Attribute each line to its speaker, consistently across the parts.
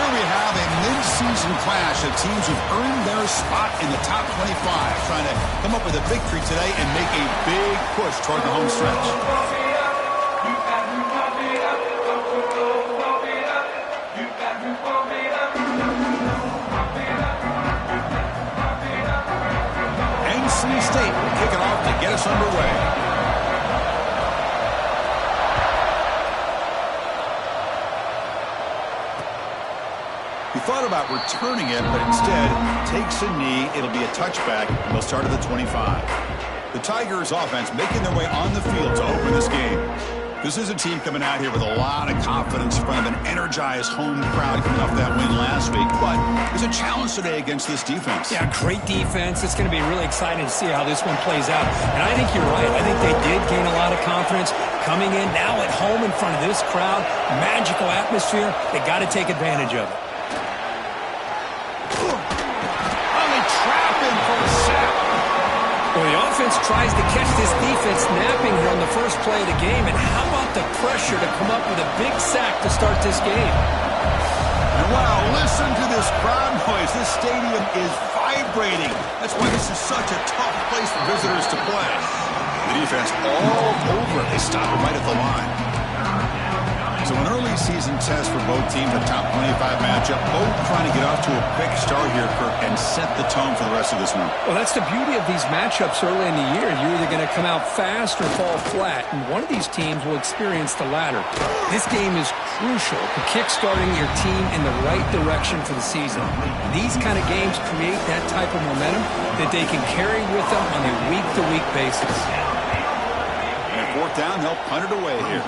Speaker 1: Here we have a mid-season clash of teams who've earned their spot in the top 25, trying to come up with a victory today and make a big push toward the home stretch. NC State will kick it off to get us underway. He thought about returning it, but instead takes a knee. It'll be a touchback, and they'll start at the 25. The Tigers offense making their way on the field to open this game. This is a team coming out here with a lot of confidence in front of an energized home crowd coming off that win last week. But there's a challenge today against this defense.
Speaker 2: Yeah, great defense. It's going to be really exciting to see how this one plays out. And I think you're right. I think they did gain a lot of confidence coming in now at home in front of this crowd. Magical atmosphere. They got to take advantage of it. Well, the offense tries to catch this defense napping here on the first play of the game. And how about the pressure to come up with a big sack to start this game?
Speaker 1: And wow, listen to this crowd noise. This stadium is vibrating. That's why this is such a tough place for visitors to play. The defense all over it. They stop it right at the line. So an early season test for both teams, a top 25 matchup. Both trying to get off to a quick start here, Kirk, and set the tone for the rest of this one.
Speaker 2: Well, that's the beauty of these matchups early in the year. You're either going to come out fast or fall flat, and one of these teams will experience the latter. This game is crucial to kick-starting your team in the right direction for the season. These kind of games create that type of momentum that they can carry with them on a week-to-week basis.
Speaker 1: And fourth down, they'll punt it away here.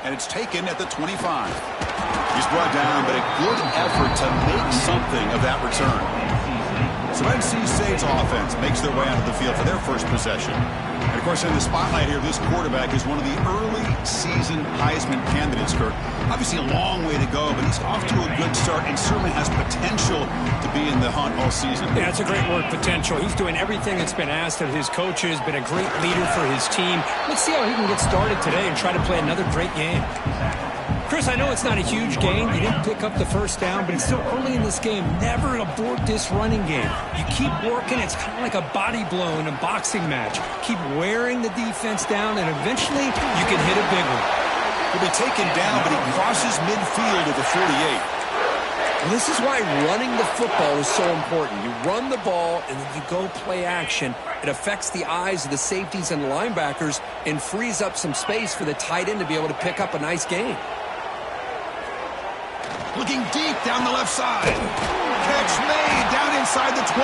Speaker 1: And it's taken at the 25. He's brought down, but a good effort to make something of that return. So NC State's offense makes their way onto the field for their first possession. And, of course, in the spotlight here, this quarterback is one of the early season Heisman candidates, Kirk. Obviously a long way to go, but he's off to a good start and certainly has potential to be in the hunt all season.
Speaker 2: Yeah, it's a great word, potential. He's doing everything that's been asked of his coaches, been a great leader for his team. Let's see how he can get started today and try to play another great game. Chris, I know it's not a huge gain. You didn't pick up the first down, but it's still early in this game. Never abort this running game. You keep working. It's kind of like a body blow in a boxing match. Keep wearing the defense down, and eventually you can hit a big one.
Speaker 1: He'll be taken down, but he crosses midfield at the 48.
Speaker 2: Well, this is why running the football is so important. You run the ball, and then you go play action. It affects the eyes of the safeties and the linebackers and frees up some space for the tight end to be able to pick up a nice gain.
Speaker 1: Looking deep down the left side. Catch made down inside the 20.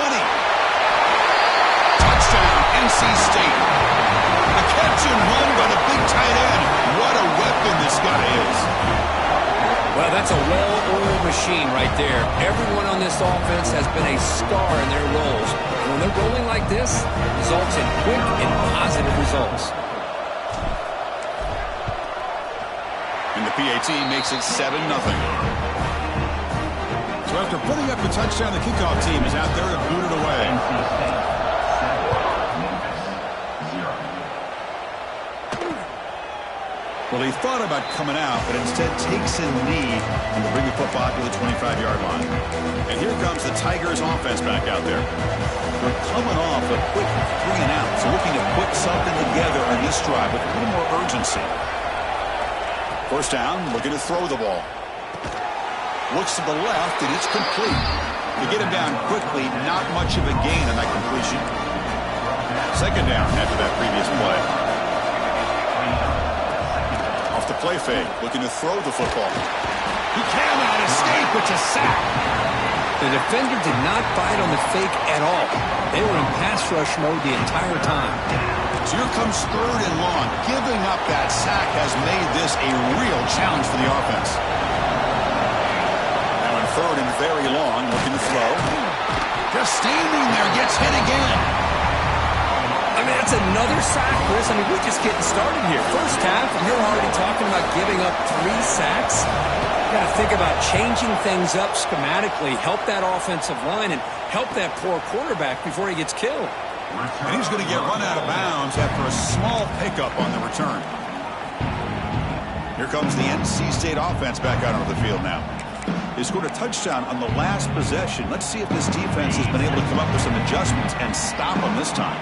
Speaker 1: Touchdown, NC State. A catch and run by the big tight end. What a weapon this guy is.
Speaker 2: Well, that's a well-oiled machine right there. Everyone on this offense has been a star in their roles. And when they're rolling like this, results in quick and positive results.
Speaker 1: And the PAT makes it 7-0. So after putting up the touchdown, the kickoff team is out there to boot it away. Well, he thought about coming out, but instead takes a knee and will bring the football to the 25-yard line. And here comes the Tigers offense back out there. They're coming off a quick 3-and-out, so looking to put something together on this drive with a little more urgency. First down, looking to throw the ball. Looks to the left, and it's complete. To get him down quickly, not much of a gain on that completion. Second down after that previous play. Off the play fake, looking to throw the football. He cannot escape, it's a sack.
Speaker 2: The defender did not bite on the fake at all. They were in pass rush mode the entire time.
Speaker 1: So here comes third and long. Giving up that sack has made this a real challenge for the offense. Now in third and very long, looking to throw. Just standing there, gets hit again.
Speaker 2: I mean, that's another sack, Chris. I mean, we're just getting started here. First half, and you're already talking about giving up 3 sacks. You got to think about changing things up schematically, help that offensive line, and help that poor quarterback before he gets killed.
Speaker 1: And he's going to get run out of bounds after a small pickup on the return. Here comes the NC State offense back out onto the field now. They scored a touchdown on the last possession. Let's see if this defense has been able to come up with some adjustments and stop them this time.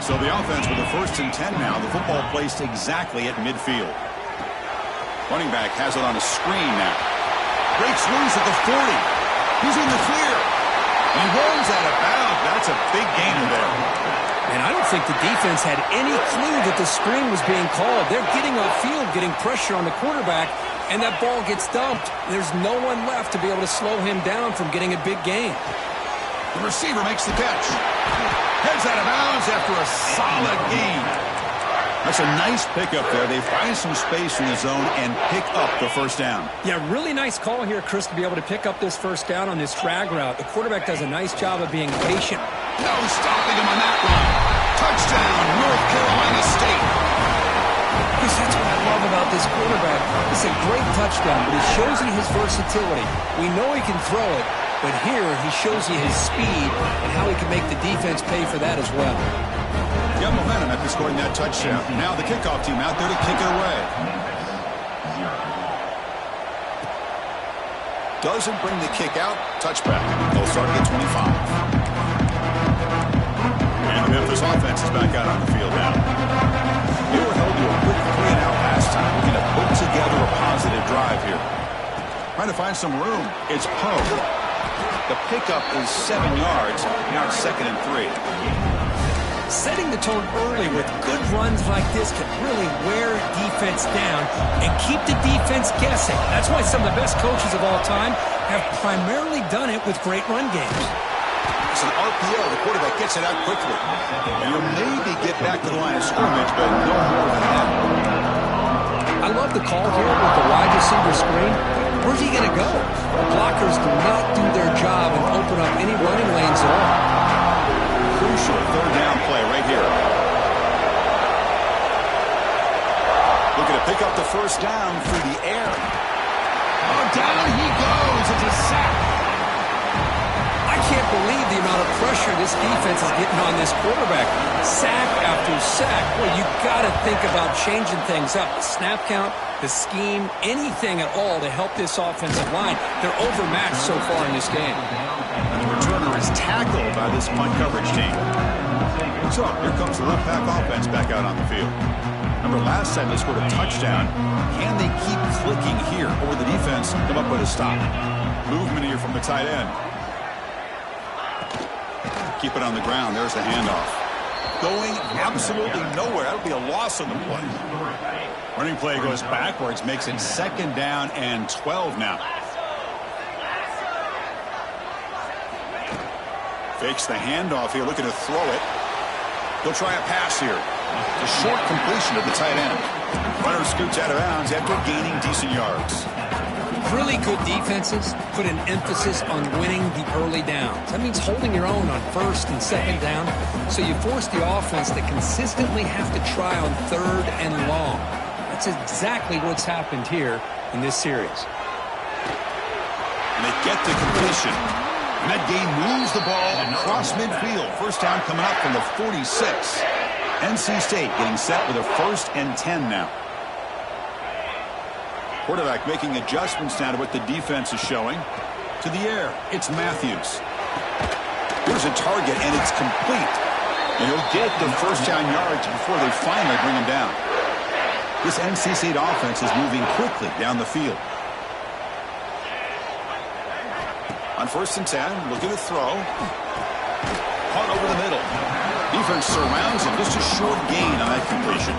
Speaker 1: So the offense with a 1st and 10 now. The football placed exactly at midfield. Running back has it on a screen now. Breaks loose at the 40. He's in the clear. He rolls out of bounds. That's a big gainer there.
Speaker 2: And I don't think the defense had any clue that the screen was being called. They're getting upfield, getting pressure on the quarterback, and that ball gets dumped. There's no one left to be able to slow him down from getting a big gain.
Speaker 1: The receiver makes the catch. Heads out of bounds after a solid gain. That's a nice pickup there. They find some space in the zone and pick up the 1st down.
Speaker 2: Yeah, really nice call here, Chris, to be able to pick up this 1st down on this drag route. The quarterback does a nice job of being patient.
Speaker 1: No stopping him on that run. Touchdown, North Carolina State.
Speaker 2: Chris, that's what I love about this quarterback. It's a great touchdown, but it shows you his versatility. We know he can throw it, but here he shows you his speed and how he can make the defense pay for that as well.
Speaker 1: Got momentum after scoring that touchdown. Now the kickoff team out there to kick it away. Doesn't bring the kick out. Touchback. They'll start at the 25. And the Memphis offense is back out on the field now. They were held to a quick 3-and-out last time. Looking to put together a positive drive here. Trying to find some room. It's Poe. The pickup is 7 yards. Now it's 2nd and 3.
Speaker 2: Setting the tone early with good runs like this can really wear defense down and keep the defense guessing. That's why some of the best coaches of all time have primarily done it with great run games.
Speaker 1: It's an RPO. The quarterback gets it out quickly. And you'll maybe get back to the line of scrimmage, but no more than that.
Speaker 2: I love the call here with the wide receiver screen. Where's he going to go? Blockers do not do their job and open up any running lanes at all.
Speaker 1: Crucial 3rd down play right here. Looking to pick up the 1st down through the air. Oh, down he goes. It's a sack.
Speaker 2: I can't believe the amount of pressure this defense is getting on this quarterback. Sack after sack. Well, you got to think about changing things up. The snap count, the scheme, anything at all to help this offensive line. They're overmatched so far in this game.
Speaker 1: And the returner is tackled by this punt coverage team. So here comes the left pack offense back out on the field. Remember last time they scored a touchdown. Can they keep clicking here, or will the defense come up with a stop? Movement here from the tight end. Keep it on the ground. There's the handoff. Going absolutely nowhere. That'll be a loss on the play. Running play goes backwards, makes it 2nd down and 12 now. Fakes the handoff here, looking to throw it. He'll try a pass here. A short completion of the tight end. Runner scoots out of bounds after gaining decent yards.
Speaker 2: Really good defenses put an emphasis on winning the early downs. That means holding your own on 1st and 2nd down. So you force the offense to consistently have to try on 3rd and long. That's exactly what's happened here in this series.
Speaker 1: And they get the completion. And that game moves the ball across midfield. 1st down coming up from the 46. NC State getting set with a 1st and 10 now. Quarterback making adjustments now to what the defense is showing. To the air, it's Matthews. Here's a target, and it's complete. And he'll get the 1st down yards before they finally bring him down. This NC State offense is moving quickly down the field. On 1st and 10, looking to throw. Caught over the middle. Defense surrounds him. Just a short gain on that completion.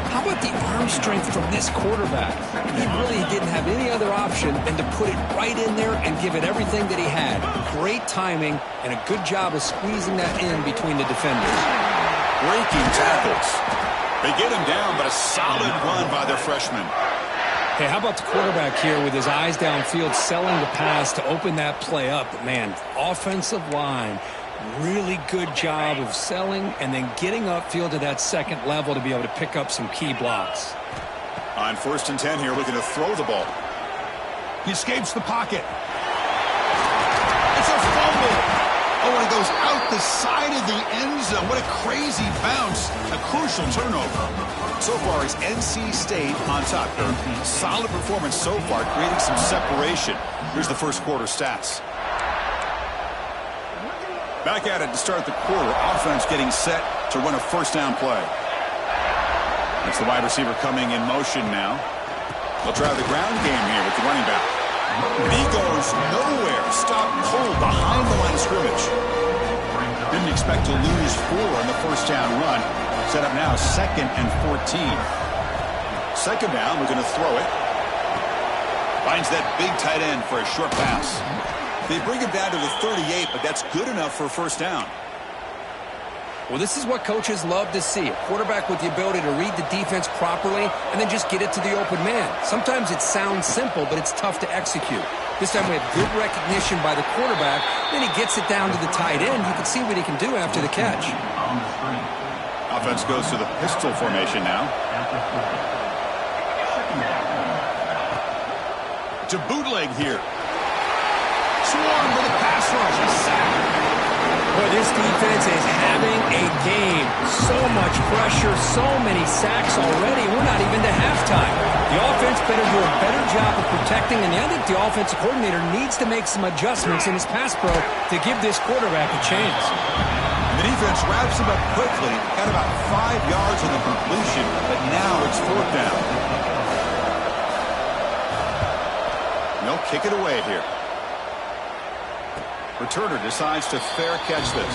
Speaker 2: How about the arm strength from this quarterback? He really didn't have any other option than to put it right in there and give it everything that he had. Great timing and a good job of squeezing that in between the defenders.
Speaker 1: Breaking tackles. They get him down, but a solid run by their freshman.
Speaker 2: Hey, how about the quarterback here with his eyes downfield, selling the pass to open that play up? But man, offensive line, really good job of selling and then getting upfield to that 2nd level to be able to pick up some key blocks.
Speaker 1: On 1st and 10 here, looking to throw the ball. He escapes the pocket. It's a fumble. Oh, and it goes out the side of the end zone. What a crazy bounce. A crucial turnover. So far, it's NC State on top. Solid performance so far, creating some separation. Here's the first quarter stats. Back at it to start the quarter. Offense getting set to run a first down play. That's the wide receiver coming in motion now. They'll try the ground game here with the running back. And he goes nowhere. Stop cold behind the line of scrimmage. Didn't expect to lose 4 on the first down run. Set up now 2nd and 14. Second down, we're going to throw it. Finds that big tight end for a short pass. They bring him down to the 38, but that's good enough for a first down.
Speaker 2: Well, this is what coaches love to see. A quarterback with the ability to read the defense properly and then just get it to the open man. Sometimes it sounds simple, but it's tough to execute. This time we have good recognition by the quarterback. Then he gets it down to the tight end. You can see what he can do after the catch.
Speaker 1: Offense goes to the pistol formation now. To bootleg here. Swarm with a pass rush. A sack.
Speaker 2: Boy, this defense is having a game. So much pressure, so many sacks already. We're not even to halftime. The offense better do a better job of protecting, and I think the offensive coordinator needs to make some adjustments in his pass pro to give this quarterback a chance.
Speaker 1: The defense wraps him up quickly. Got about 5 yards on the completion, but now it's 4th down. They'll kick it away here. Returner decides to fair catch this.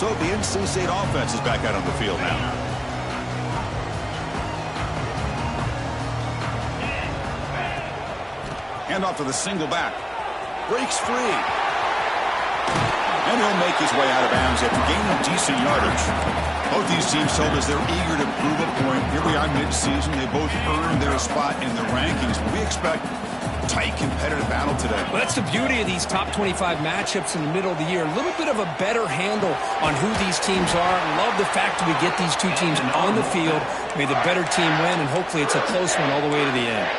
Speaker 1: So the NC State offense is back out on the field now. Hand off to the single back. Breaks free. And he'll make his way out of bounds after gaining decent yardage. Both these teams told us they're eager to prove a point. Here we are mid-season. They both earned their spot in the rankings. But we expect tight competitive battle today.
Speaker 2: Well, that's the beauty of these top 25 matchups in the middle of the year. A little bit of a better handle on who these teams are. Love the fact that we get these two teams on the field. May the better team win, and hopefully it's a close one all the way to the end.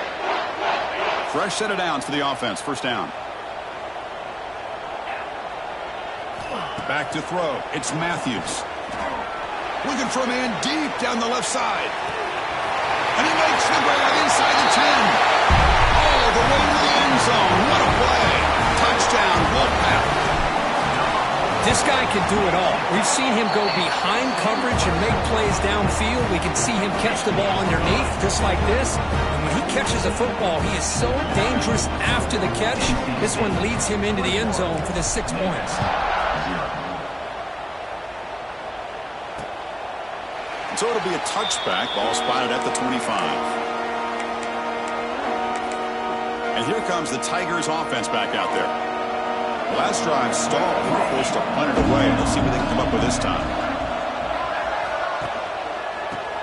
Speaker 1: Fresh set of downs for the offense. First down. Back to throw. It's Matthews. Looking for a man deep down the left side. And he makes the grab inside the 10. All the way to the end zone. What a play. Touchdown, Wolfpack.
Speaker 2: This guy can do it all. We've seen him go behind coverage and make plays downfield. We can see him catch the ball underneath, just like this. And when he catches a football, he is so dangerous after the catch. This one leads him into the end zone for the 6 points.
Speaker 1: So it'll be a touchback. Ball spotted at the 25. And here comes the Tigers offense back out there. The last drive stalled. They were forced to punt it away. Let's see what they can come up with this time.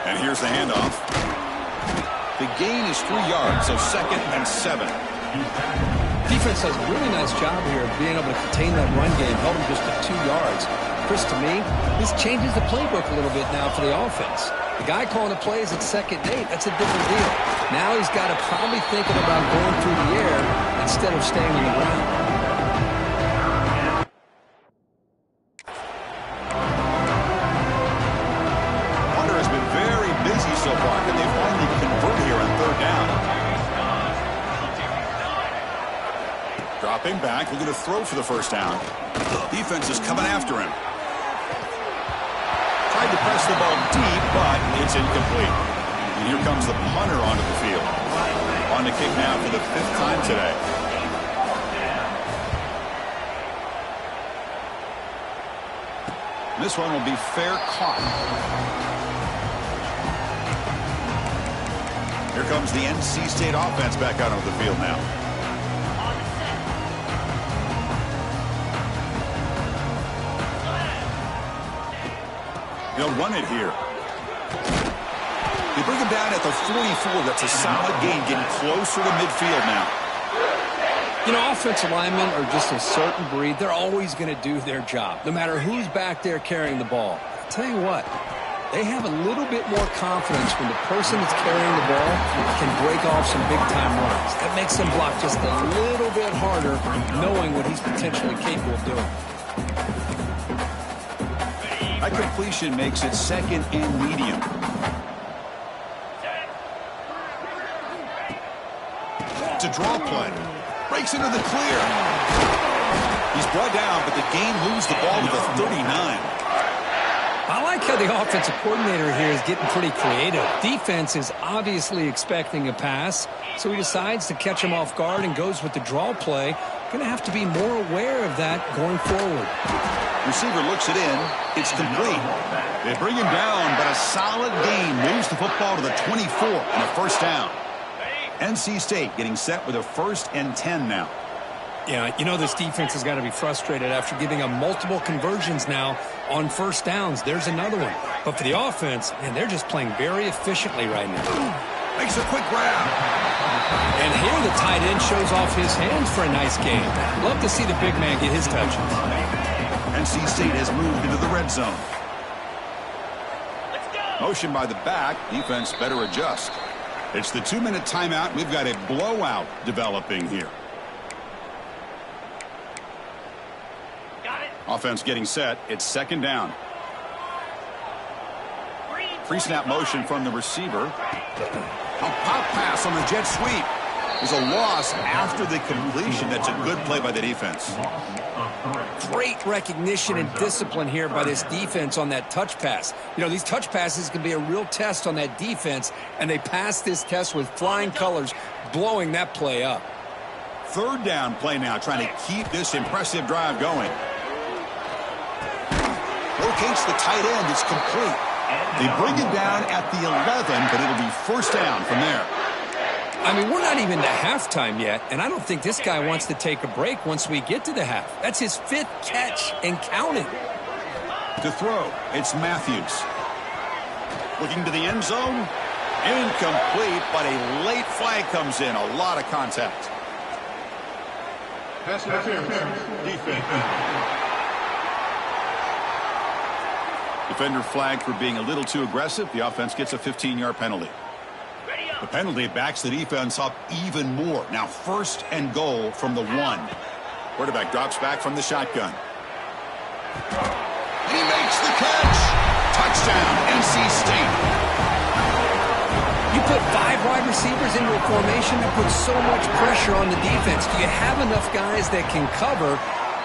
Speaker 1: And here's the handoff. The gain is 3 yards, so 2nd and 7.
Speaker 2: Defense does a really nice job here of being able to contain that run game, held them just to 2 yards. Chris, to me, this changes the playbook a little bit now for the offense. The guy calling the plays at 2nd and 8, that's a different deal. Now he's got to probably thinking about going through the air instead of staying on the ground.
Speaker 1: Hunter has been very busy so far. Can they finally convert here on 3rd down? Dropping back, looking to throw for the first down. Defense is coming after him. Tried to press the ball deep, but it's incomplete. And here comes the punter onto the field. On the kick now for the 5th time today. This one will be fair caught. Here comes the NC State offense back out onto the field now. They'll run it here. They bring him down at the 44. That's a solid gain, getting closer to midfield now.
Speaker 2: You know, offensive linemen are just a certain breed. They're always going to do their job, no matter who's back there carrying the ball. I'll tell you what, They have a little bit more confidence when the person that's carrying the ball can break off some big-time runs. That makes them block just a little bit harder, knowing what he's potentially capable of doing.
Speaker 1: That completion makes it second and medium. To draw play. Breaks into the clear. He's brought down, but the game moves the ball to the 39.
Speaker 2: I like how the offensive coordinator here is getting pretty creative. Defense is obviously expecting a pass, so he decides to catch him off guard and goes with the draw play. Going to have to be more aware of that going forward.
Speaker 1: Receiver looks it in. It's complete. They bring him down, but a solid gain moves the football to the 24 and a first down. NC State getting set with a 1st and 10 now.
Speaker 2: Yeah, you know this defense has got to be frustrated after giving them multiple conversions now on first downs. There's another one. But for the offense, man, they're just playing very efficiently right now.
Speaker 1: Makes a quick grab.
Speaker 2: And here the tight end shows off his hands for a nice game. Love to see the big man get his touches.
Speaker 1: NC State has moved into the red zone. Motion by the back. Defense better adjust. It's the 2-minute timeout. We've got a blowout developing here. Offense getting set. It's second down. Pre-snap motion from the receiver. A pop pass on the jet sweep. There's a loss after the completion. That's a good play by the defense.
Speaker 2: Great recognition and discipline here by this defense on that touch pass. You know, these touch passes can be a real test on that defense, and they passed this test with flying colors, blowing that play up.
Speaker 1: Third down play now, trying to keep this impressive drive going. Locates the tight end. It's complete. They bring it down at the 11, but it'll be first down from there.
Speaker 2: I mean, we're not even to halftime yet, and I don't think this guy wants to take a break once we get to the half. That's his 5th catch and counting.
Speaker 1: To throw, it's Matthews. Looking to the end zone. Incomplete, but a late flag comes in. A lot of contact.
Speaker 3: Pass interference. Defense.
Speaker 1: Defender flagged for being a little too aggressive. The offense gets a 15-yard penalty. The penalty backs the defense up even more. Now 1st and goal from the 1. Quarterback drops back from the shotgun. He makes the catch. Touchdown, NC State.
Speaker 2: You put 5 wide receivers into a formation that puts so much pressure on the defense. Do you have enough guys that can cover?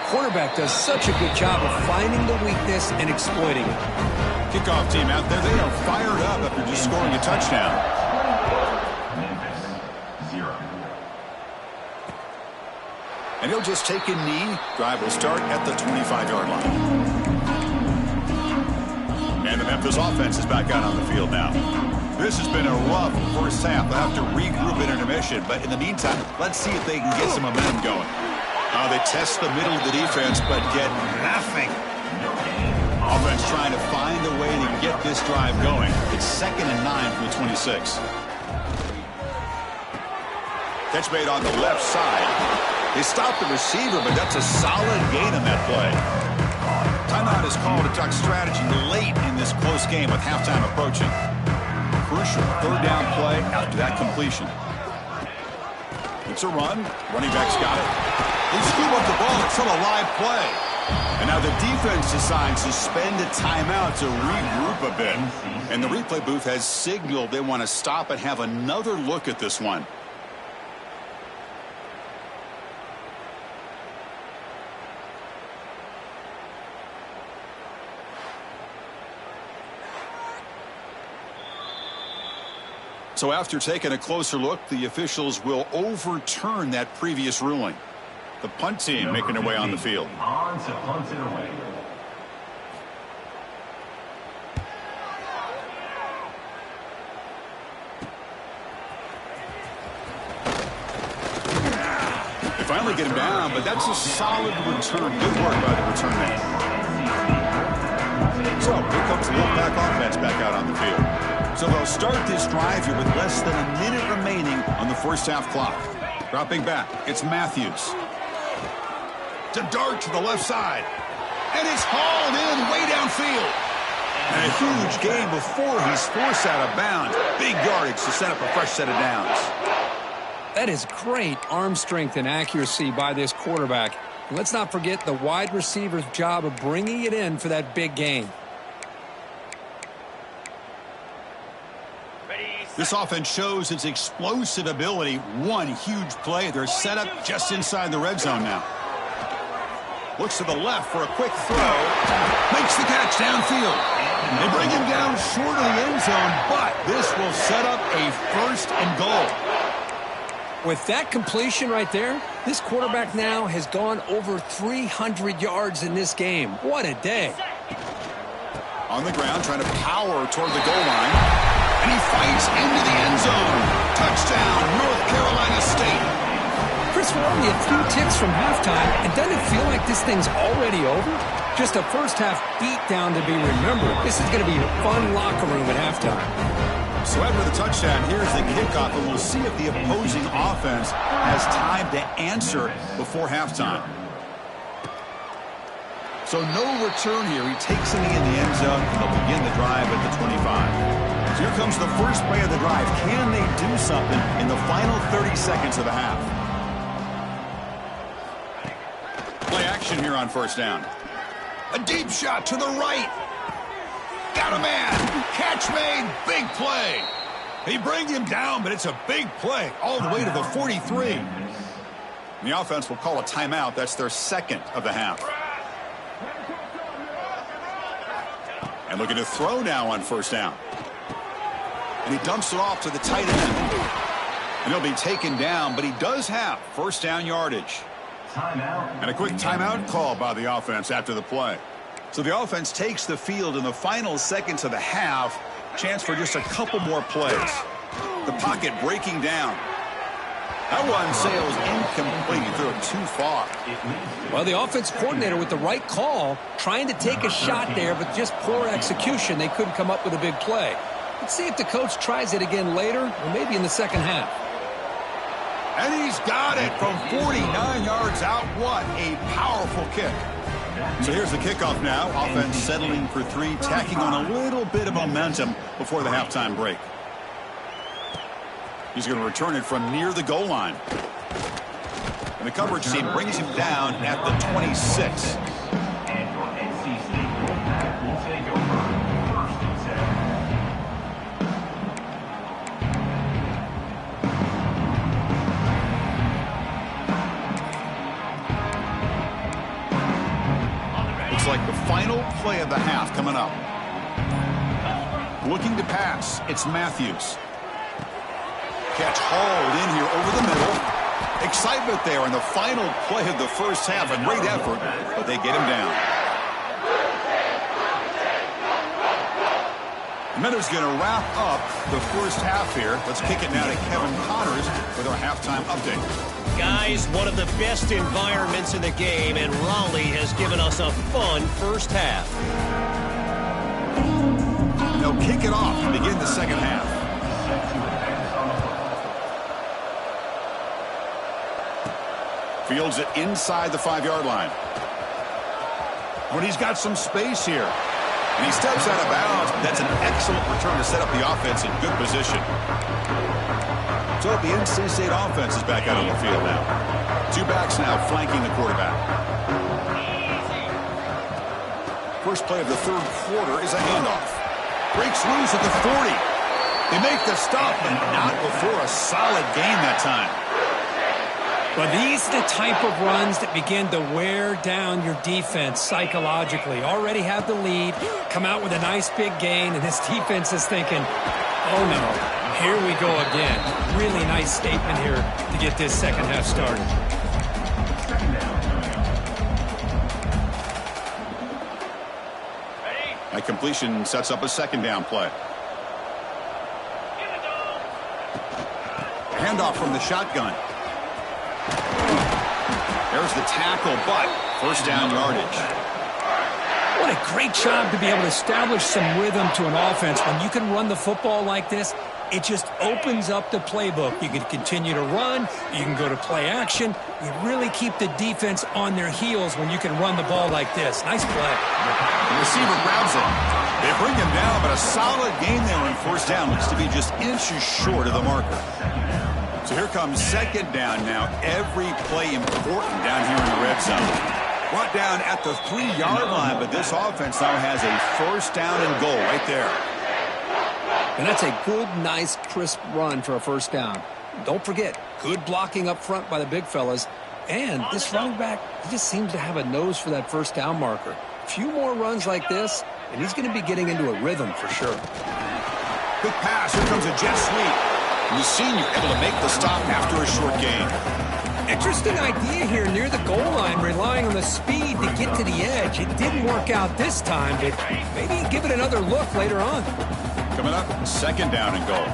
Speaker 2: Quarterback does such a good job of finding the weakness and exploiting it.
Speaker 1: Kickoff team out there, they are fired up after just scoring a touchdown. And he'll just take a knee. Drive will start at the 25-yard line. And the Memphis offense is back out on the field now. This has been a rough first half. They'll have to regroup in intermission. But in the meantime, let's see if they can get some momentum going. They test the middle of the defense, but get nothing. Offense trying to find a way to get this drive going. It's 2nd and 9 from the 26. Catch made on the left side. They stopped the receiver, but that's a solid gain on that play. Timeout is called to talk strategy late in this close game with halftime approaching. Crucial 3rd down play after that completion. It's a run. Running back's got it. They scoop up the ball. It's still a live play. And now the defense decides to spend a timeout to regroup a bit. And the replay booth has signaled they want to stop and have another look at this one. So after taking a closer look, the officials will overturn that previous ruling. The punt team making their way on the field.
Speaker 3: On to punt it away.
Speaker 1: They finally get him down, but that's a solid return. Good work by the return man. So here comes the Wolfpack offense back out on the field. So they'll start this drive here with less than a minute remaining on the first half clock. Dropping back, it's Matthews. To dart to the left side. And it's hauled in way downfield. And a huge gain before he's forced out of bounds. Big yardage to set up a fresh set of downs.
Speaker 2: That is great arm strength and accuracy by this quarterback. And let's not forget the wide receiver's job of bringing it in for that big gain.
Speaker 1: This offense shows its explosive ability. One huge play. They're set up just inside the red zone now. Looks to the left for a quick throw. Makes the catch downfield. They bring him down short of the end zone, but this will set up a 1st and goal.
Speaker 2: With that completion right there, this quarterback now has gone over 300 yards in this game. What a day.
Speaker 1: On the ground, trying to power toward the goal line. And he fights into the end zone. Touchdown, North Carolina State.
Speaker 2: Chris, we're only a few ticks from halftime, and doesn't it feel like this thing's already over? Just a first-half beatdown to be remembered. This is going to be a fun locker room at halftime.
Speaker 1: So after the touchdown, here's the kickoff, and we'll see if the opposing offense has time to answer before halftime. So no return here. He takes a knee in the end zone, and they'll begin the drive at the 25. So here comes the first play of the drive. Can they do something in the final 30 seconds of the half? Play action here on first down. A deep shot to the right. Got a man. Catch made. Big play. They bring him down, but it's a big play all the way to the 43. And the offense will call a timeout. That's their second of the half. And looking to throw now on first down. And he dumps it off to the tight end. And he'll be taken down, but he does have first down yardage.
Speaker 3: Timeout.
Speaker 1: And a quick timeout call by the offense after the play. So the offense takes the field in the final seconds of the half. Chance for just a couple more plays. The pocket breaking down. That one sails incomplete. He threw it too far.
Speaker 2: Well, the offense coordinator with the right call, trying to take a shot there, but just poor execution. They couldn't come up with a big play. Let's see if the coach tries it again later, or maybe in the second half.
Speaker 1: And he's got it from 49 yards out. What a powerful kick. So here's the kickoff now. Offense settling for 3, tacking on a little bit of momentum before the halftime break. He's going to return it from near the goal line. And the coverage team brings him down at the 26.
Speaker 3: And your NC State quarterback will take over 1st and 7.
Speaker 1: Looks like the final play of the half coming up. Looking to pass, it's Matthews. Catch hauled in here over the middle. Excitement there in the final play of the first half. A great effort, but they get him down. And then is going to wrap up the first half here. Let's kick it now to Kevin Connors with our halftime update.
Speaker 4: Guys, one of the best environments in the game, and Raleigh has given us a fun first half.
Speaker 1: They'll kick it off to begin the second half. Fields it inside the 5-yard line. When he's got some space here. And he steps out of bounds, but that's an excellent return to set up the offense in good position. So the NC State offense is back out on the field now. 2 backs now flanking the quarterback. First play of the third quarter is a handoff. Breaks loose at the 40. They make the stop, but not before a solid gain that time.
Speaker 2: Well, these are the type of runs that begin to wear down your defense psychologically. Already have the lead, come out with a nice big gain, and this defense is thinking, oh no, here we go again. Really nice statement here to get this second half started.
Speaker 1: That completion sets up a second down play. Handoff from the shotgun. There's the tackle, but first down yardage.
Speaker 2: What a great job to be able to establish some rhythm to an offense. When you can run the football like this, it just opens up the playbook. You can continue to run. You can go to play action. You really keep the defense on their heels when you can run the ball like this. Nice play.
Speaker 1: The receiver grabs it. They bring him down, but a solid gain there on first down. Looks to be just inches short of the marker. So here comes second down now. Every play important down here in the red zone. Brought down at the 3-yard line, but this offense now has a first down and goal right there.
Speaker 2: And that's a good, nice, crisp run for a first down. Don't forget, good blocking up front by the big fellas. And this running back, he just seems to have a nose for that first down marker. A few more runs like this, and he's going to be getting into a rhythm for sure.
Speaker 1: Quick pass. Here comes a jet sweep. And the senior able to make the stop after a short gain.
Speaker 2: Interesting idea here near the goal line, relying on the speed to get to the edge. It didn't work out this time, but maybe give it another look later on.
Speaker 1: Coming up, second down and goal.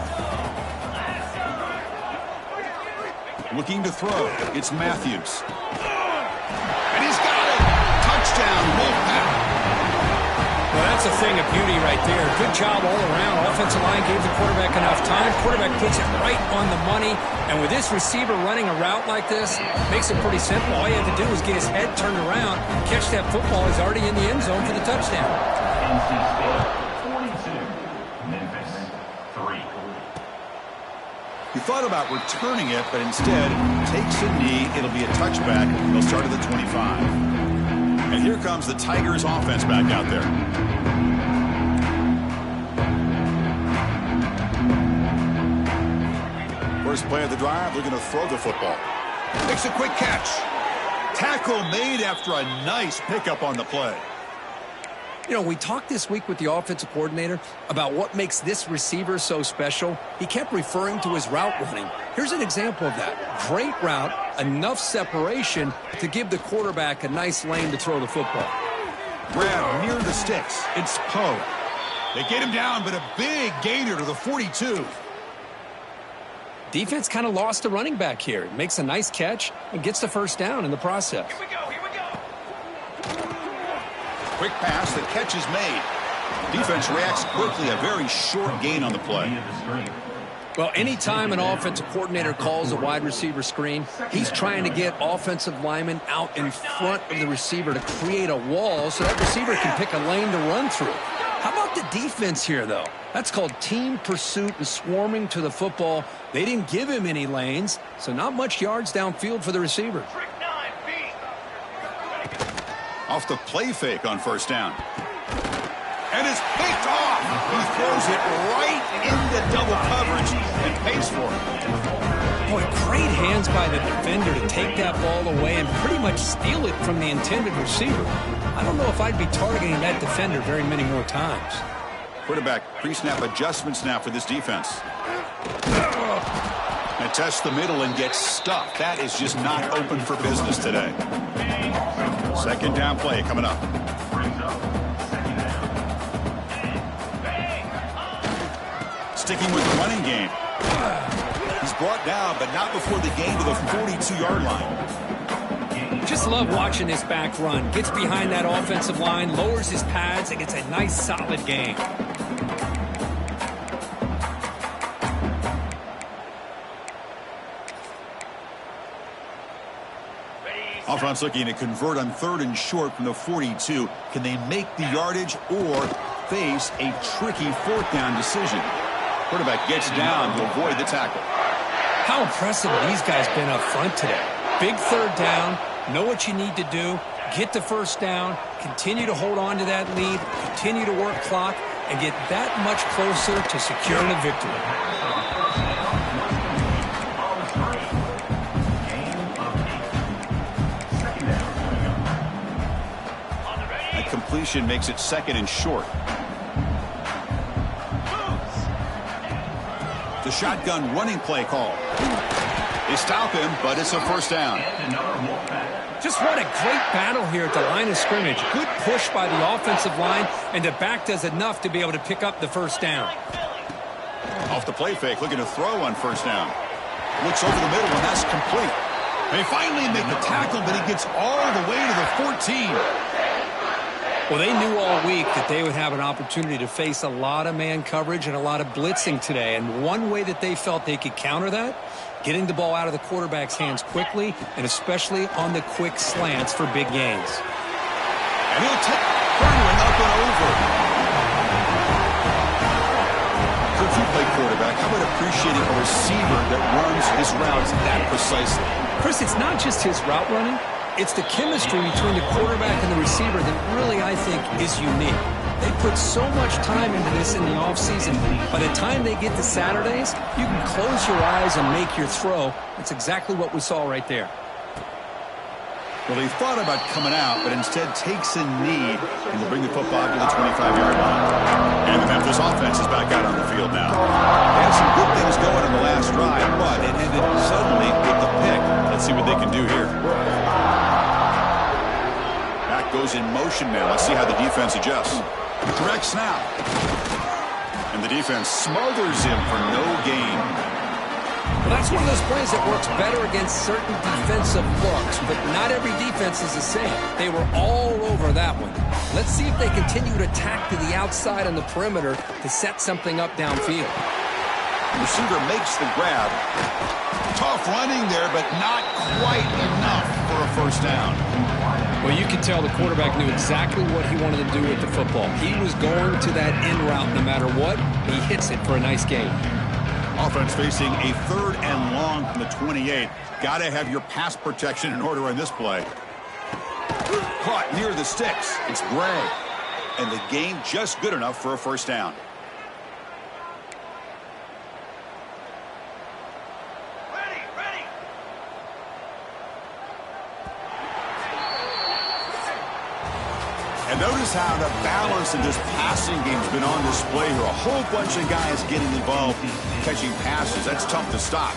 Speaker 1: Looking to throw. It's Matthews. And he's got it. Touchdown, Wolfpack.
Speaker 2: Well, that's a thing of beauty right there. Good job all around. Offensive line gave the quarterback enough time. Quarterback puts it right on the money. And with this receiver running a route like this, makes it pretty simple. All you have to do is get his head turned around, catch that football. He's already in the end zone for the touchdown.
Speaker 3: NC State 42, Memphis 3.
Speaker 1: He thought about returning it, but instead takes a knee. It'll be a touchback. They'll start at the 25. And here comes the Tigers offense back out there. First play of the drive, they're going to throw the football. Makes a quick catch. Tackle made after a nice pickup on the play.
Speaker 2: You know, we talked this week with the offensive coordinator about what makes this receiver so special. He kept referring to his route running. Here's an example of that. Great route, enough separation to give the quarterback a nice lane to throw the football.
Speaker 1: Grab near the sticks. It's Poe. They get him down, but a big gainer to the 42.
Speaker 2: Defense kind of lost a running back here. Makes a nice catch and gets the first down in the process.
Speaker 3: Here we go.
Speaker 1: Quick pass, the catch is made. Defense reacts quickly, a very short gain on the play.
Speaker 2: Well, anytime an offensive coordinator calls a wide receiver screen, he's trying to get offensive linemen out in front of the receiver to create a wall so that receiver can pick a lane to run through. How about the defense here, though? That's called team pursuit and swarming to the football. They didn't give him any lanes, so not much yards downfield for the receiver.
Speaker 1: Off the play fake on first down. And it's picked off. He throws it right into double coverage and pays for it.
Speaker 2: Boy, great hands by the defender to take that ball away and pretty much steal it from the intended receiver. I don't know if I'd be targeting that defender very many more times.
Speaker 1: Quarterback pre-snap adjustments now for this defense. And tests the middle and gets stuffed. That is just not open for business today. Second down play coming up. Sticking with the running game. He's brought down, but not before the gain to the 42-yard line.
Speaker 2: Just love watching this back run. Gets behind that offensive line, lowers his pads, and gets a nice solid gain.
Speaker 1: Offense looking to convert on third and short from the 42. Can they make the yardage or face a tricky fourth down decision? Quarterback gets down to avoid the tackle.
Speaker 2: How impressive have these guys been up front today? Big third down, know what you need to do, get the first down, continue to hold on to that lead, continue to work clock, and get that much closer to securing a victory.
Speaker 1: Completion makes it second and short. The shotgun running play call. They stop him, but it's a first down.
Speaker 2: Just what a great battle here at the line of scrimmage. Good push by the offensive line, and the back does enough to be able to pick up the first down.
Speaker 1: Off the play fake, looking to throw on first down. Looks over the middle, and that's complete. They finally make the tackle, but he gets all the way to the 14.
Speaker 2: Well, they knew all week that they would have an opportunity to face a lot of man coverage and a lot of blitzing today. And one way that they felt they could counter that, getting the ball out of the quarterback's hands quickly, and especially on the quick slants for big gains.
Speaker 1: And he'll take Furling up and over. play quarterback, how about appreciating a receiver that runs his routes that precisely?
Speaker 2: Chris, it's not just his route running. It's the chemistry between the quarterback and the receiver that really, I think, is unique. They put so much time into this in the offseason. By the time they get to Saturdays, you can close your eyes and make your throw. That's exactly what we saw right there.
Speaker 1: Well, he thought about coming out, but instead takes a knee and will bring the football to the 25-yard line. And the Memphis offense is back out on the field now. They had some good things going in the last drive, but it ended suddenly with the pick. Let's see what they can do here. Back goes in motion now. Let's see how the defense adjusts. Direct snap. And the defense smothers him for no gain.
Speaker 2: Well, that's one of those plays that works better against certain defensive looks, but not every defense is the same. They were all over that one. Let's see if they continue to tack to the outside on the perimeter to set something up downfield.
Speaker 1: The receiver makes the grab. Tough running there, but not quite enough for a first down.
Speaker 2: Well, you can tell the quarterback knew exactly what he wanted to do with the football. He was going to that in route no matter what. He hits it for a nice gain.
Speaker 1: Offense facing a 3rd and long from the 28. Got to have your pass protection in order on this play. Caught near the sticks. It's Bray. And the gain just good enough for a first down. And notice how the balance in this passing game has been on display here. A whole bunch of guys getting involved, catching passes. That's tough to stop.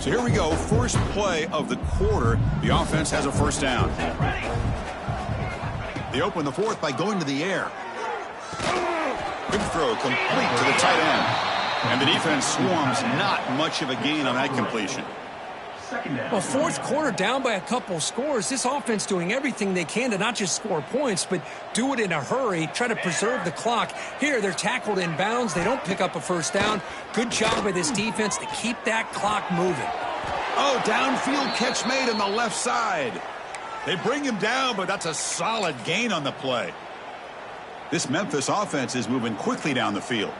Speaker 1: So here we go, first play of the quarter. The offense has a first down. They open the fourth by going to the air. Good throw, complete to the tight end. And the defense swarms, not much of a gain on that completion.
Speaker 2: Well, fourth quarter down by a couple scores. This offense doing everything they can to not just score points, but do it in a hurry, try to preserve the clock. Here, they're tackled in bounds. They don't pick up a first down. Good job by this defense to keep that clock moving.
Speaker 1: Oh, downfield catch made on the left side. They bring him down, but that's a solid gain on the play. This Memphis offense is moving quickly down the field.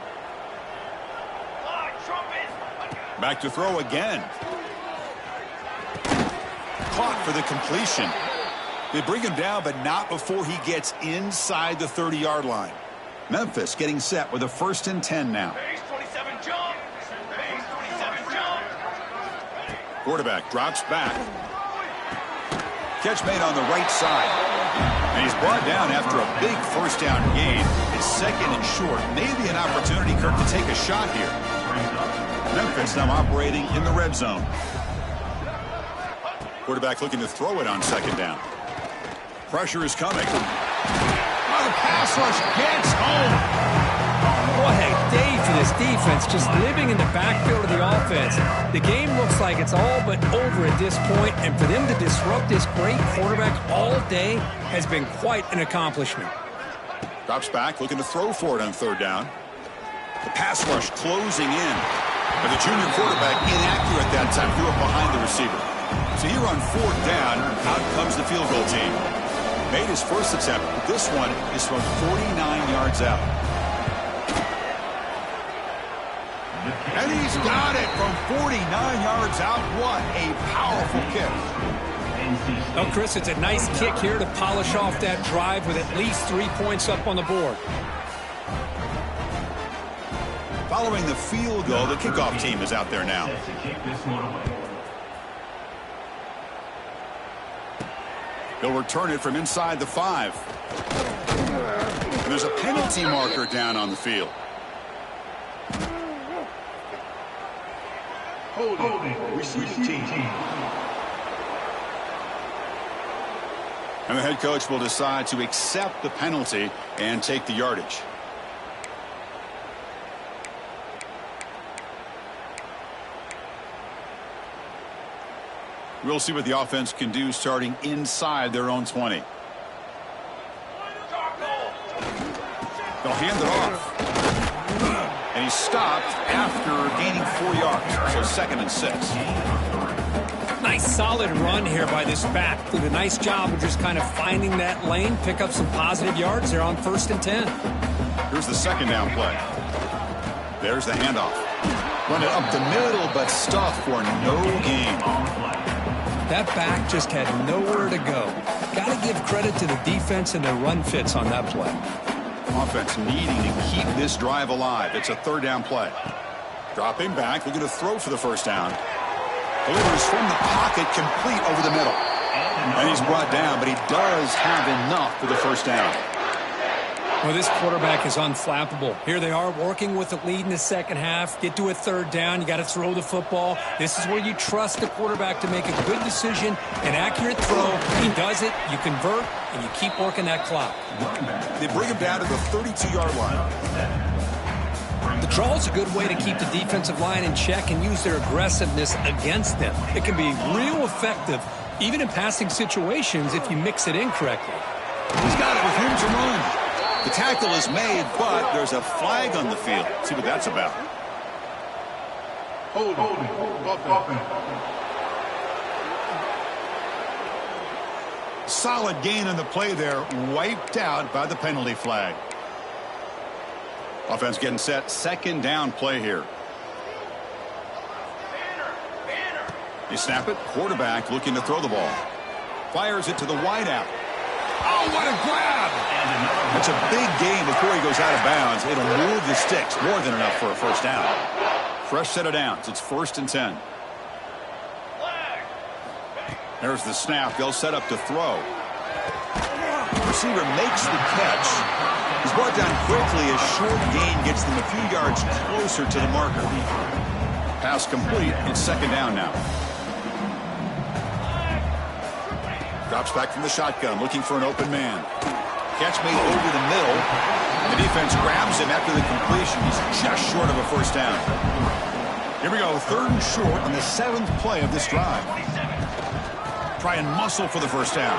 Speaker 1: Back to throw again. Caught for the completion. They bring him down, but not before he gets inside the 30-yard line. Memphis getting set with a 1st and 10 now. Quarterback drops back. Catch made on the right side. And he's brought down after a big first down gain. It's 2nd and short. Maybe an opportunity, Kirk, to take a shot here. Memphis now operating in the red zone. Quarterback looking to throw it on 2nd down. Pressure is coming. Oh, the pass rush gets home.
Speaker 2: What a day for this defense, just living in the backfield of the offense. The game looks like it's all but over at this point, and for them to disrupt this great quarterback all day has been quite an accomplishment.
Speaker 1: Drops back, looking to throw for it on 3rd down. The pass rush closing in. But the junior quarterback inaccurate that time, threw it behind the receiver. So here on 4th down, out comes the field goal team. Made his first attempt, but this one is from 49 yards out. And he's got it from 49 yards out. What a powerful kick.
Speaker 2: Well, Chris, it's a nice kick here to polish off that drive with at least 3 points up on the board.
Speaker 1: Following the field goal, the kickoff team is out there now. They'll return it from inside the 5. And there's a penalty marker down on the field.
Speaker 3: Holding. Receiving team.
Speaker 1: And the head coach will decide to accept the penalty and take the yardage. We'll see what the offense can do starting inside their own 20. They'll hand it off. And he's stopped after gaining 4 yards. So 2nd and 6.
Speaker 2: Nice solid run here by this back. Did a nice job of just kind of finding that lane, pick up some positive yards there on 1st and 10.
Speaker 1: Here's the 2nd down play. There's the handoff. Run it up the middle, but stuffed for no gain.
Speaker 2: That back just had nowhere to go. Got to give credit to the defense and their run fits on that play.
Speaker 1: Offense needing to keep this drive alive. It's a 3rd down play. Dropping back, looking to throw for the 1st down. Delivers from the pocket, complete over the middle. And he's brought down, but he does have enough for the 1st down.
Speaker 2: Well, this quarterback is unflappable. Here they are working with the lead in the 2nd half. Get to a 3rd down. You got to throw the football. This is where you trust the quarterback to make a good decision, an accurate throw. He does it, you convert, and you keep working that clock.
Speaker 1: They bring him down to the 32-yard line.
Speaker 2: The draw is a good way to keep the defensive line in check and use their aggressiveness against them. It can be real effective, even in passing situations, if you mix it in correctly.
Speaker 1: He's got it with room to run. The tackle is made, but there's a flag on the field. Let's see what that's about.
Speaker 3: Holding.
Speaker 1: Solid gain on the play there, wiped out by the penalty flag. Offense getting set, 2nd down play here. They snap it, quarterback looking to throw the ball. Fires it to the wideout. Oh, what a grab! That's a big gain before he goes out of bounds. It'll move the sticks, more than enough for a 1st down. Fresh set of downs. It's 1st and 10. There's the snap. They'll set up to throw. Receiver makes the catch. He's brought down quickly. A short gain gets them a few yards closer to the marker. Pass complete. It's second down now. Drops back from the shotgun, looking for an open man. Catch made over the middle. The defense grabs him after the completion. He's just short of a first down. Here we go, third and short on the 7th play of this drive. Try and muscle for the first down.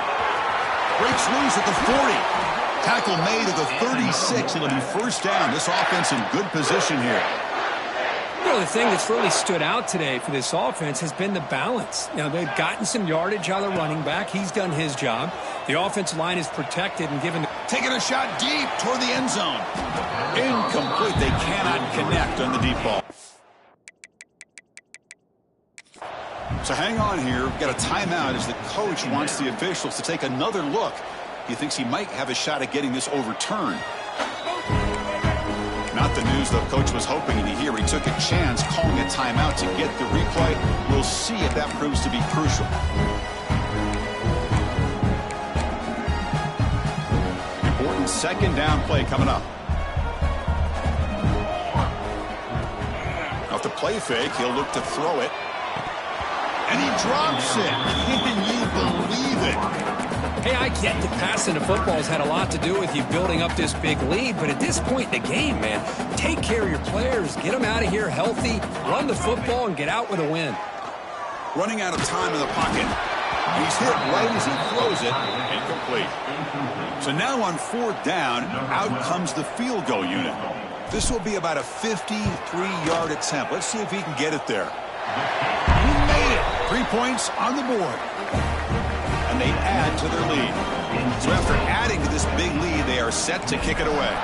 Speaker 1: Breaks loose at the 40. Tackle made at the 36. It'll be first down. This offense in good position here.
Speaker 2: You know, the thing that's really stood out today for this offense has been the balance. Now, they've gotten some yardage out of the running back. He's done his job. The offensive line is protected and given.
Speaker 1: Taking a shot deep toward the end zone. Incomplete. They cannot connect on the deep ball. So hang on here. We've got a timeout as the coach wants the officials to take another look. He thinks he might have a shot at getting this overturned. Not the news the coach was hoping to hear. He took a chance calling a timeout to get the replay. We'll see if that proves to be crucial. Important second down play coming up. Off the play fake, he'll look to throw it. And he drops it. Can you believe it?
Speaker 2: Hey, I get that passing the football has had a lot to do with you building up this big lead, but at this point in the game, man, take care of your players, get them out of here healthy, run the football, and get out with a win.
Speaker 1: Running out of time in the pocket. He's hit right as he throws it. Incomplete. So now on 4th down, out comes the field goal unit. This will be about a 53-yard attempt. Let's see if he can get it there. He made it. 3 points on the board. And they add to their lead. So after adding to this big lead, they are set to kick it away.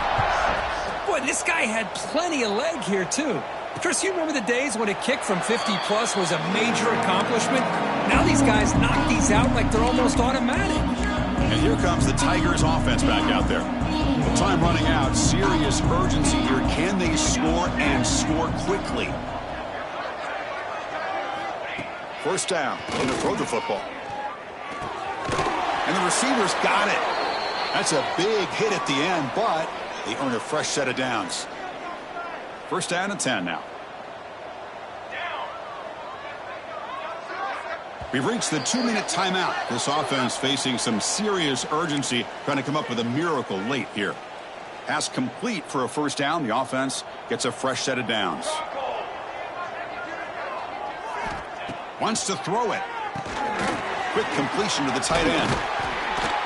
Speaker 2: Boy, this guy had plenty of leg here, too. Chris, you remember the days when a kick from 50-plus was a major accomplishment? Now these guys knock these out like they're almost automatic.
Speaker 1: And here comes the Tigers offense back out there. With time running out, serious urgency here. Can they score and score quickly? First down. Going to throw the football. And the receivers got it. That's a big hit at the end, but they earn a fresh set of downs. First down and 10 now. We've reached the 2-minute timeout. This offense facing some serious urgency, trying to come up with a miracle late here. Pass complete for a first down. The offense gets a fresh set of downs. Wants to throw it. Quick completion to the tight end.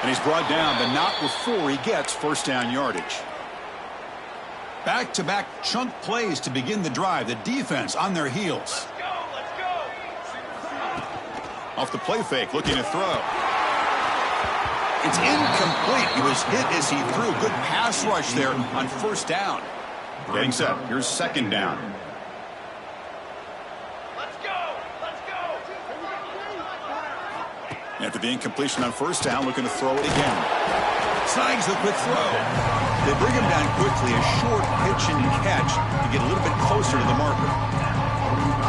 Speaker 1: And he's brought down, but not before he gets first down yardage. Back-to-back chunk plays to begin the drive. The defense on their heels.
Speaker 3: Let's go.
Speaker 1: Off the play fake, looking to throw. It's incomplete. He was hit as he threw. Good pass rush there on first down. Getting set. Here's second down. After the incompletion on first down, looking to throw it again. Snags the quick throw. They bring him down quickly, a short pitch and catch to get a little bit closer to the marker.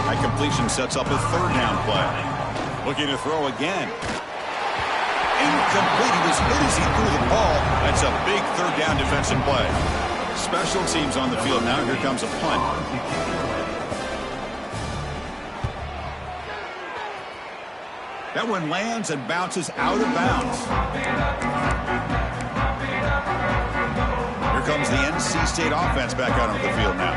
Speaker 1: That completion sets up a third down play. Looking to throw again. Incomplete. He was hit as he threw the ball. That's a big third down defensive play. Special teams on the field now. Here comes a punt. That one lands and bounces out of bounds. Here comes the NC State offense back out on the field now.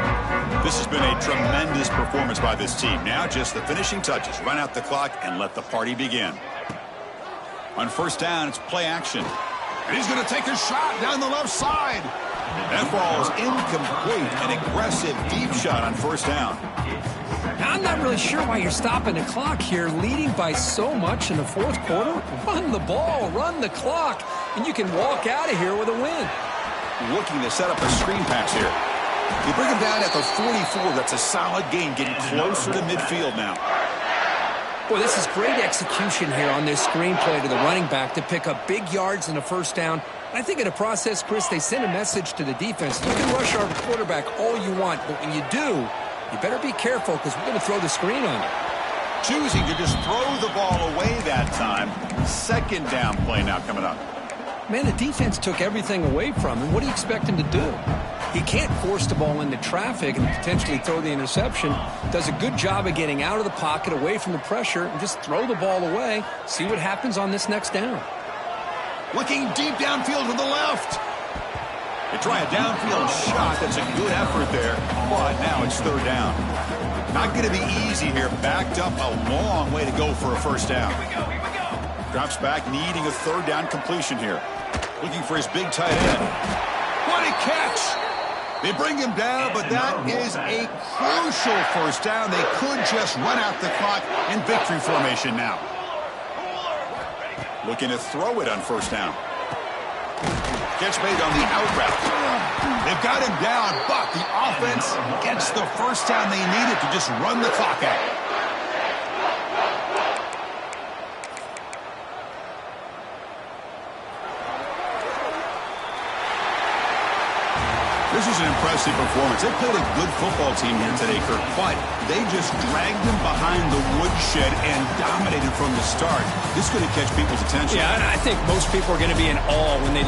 Speaker 1: This has been a tremendous performance by this team. Now just the finishing touches. Run out the clock and let the party begin. On first down, it's play action. And he's going to take a shot down the left side. That ball is incomplete. An aggressive deep shot on first down.
Speaker 2: Now, I'm not really sure why you're stopping the clock here, leading by so much in the fourth quarter. Run the ball, run the clock, and you can walk out of here with a win.
Speaker 1: Looking to set up a screen pass here. You bring him down at the 44. That's a solid gain, getting closer to midfield now.
Speaker 2: Boy, this is great execution here on this screenplay to the running back to pick up big yards in the first down. I think in the process, Chris, they send a message to the defense. You can rush our quarterback all you want, but when you do, you better be careful because we're going to throw the screen on you.
Speaker 1: Choosing to just throw the ball away that time. Second down play now coming up.
Speaker 2: Man, the defense took everything away from him. What do you expect him to do? He can't force the ball into traffic and potentially throw the interception. Does a good job of getting out of the pocket, away from the pressure, and just throw the ball away. See what happens on this next down.
Speaker 1: Looking deep downfield to the left. They try a downfield shot. That's a good effort there, but now it's third down. Not going to be easy here. Backed up a long way to go for a first down. Drops back, needing a third down completion here. Looking for his big tight end. What a catch! They bring him down, but that is a crucial first down. They could just run out the clock in victory formation now. Looking to throw it on first down. Catch made on the out route. They've got him down, but the offense gets the first down they needed to just run the clock out. This is an impressive performance. They played a good football team here today, Kirk, but they just dragged them behind the woodshed and dominated from the start. This is going to catch people's attention.
Speaker 2: Yeah, I think most people are going to be in awe when they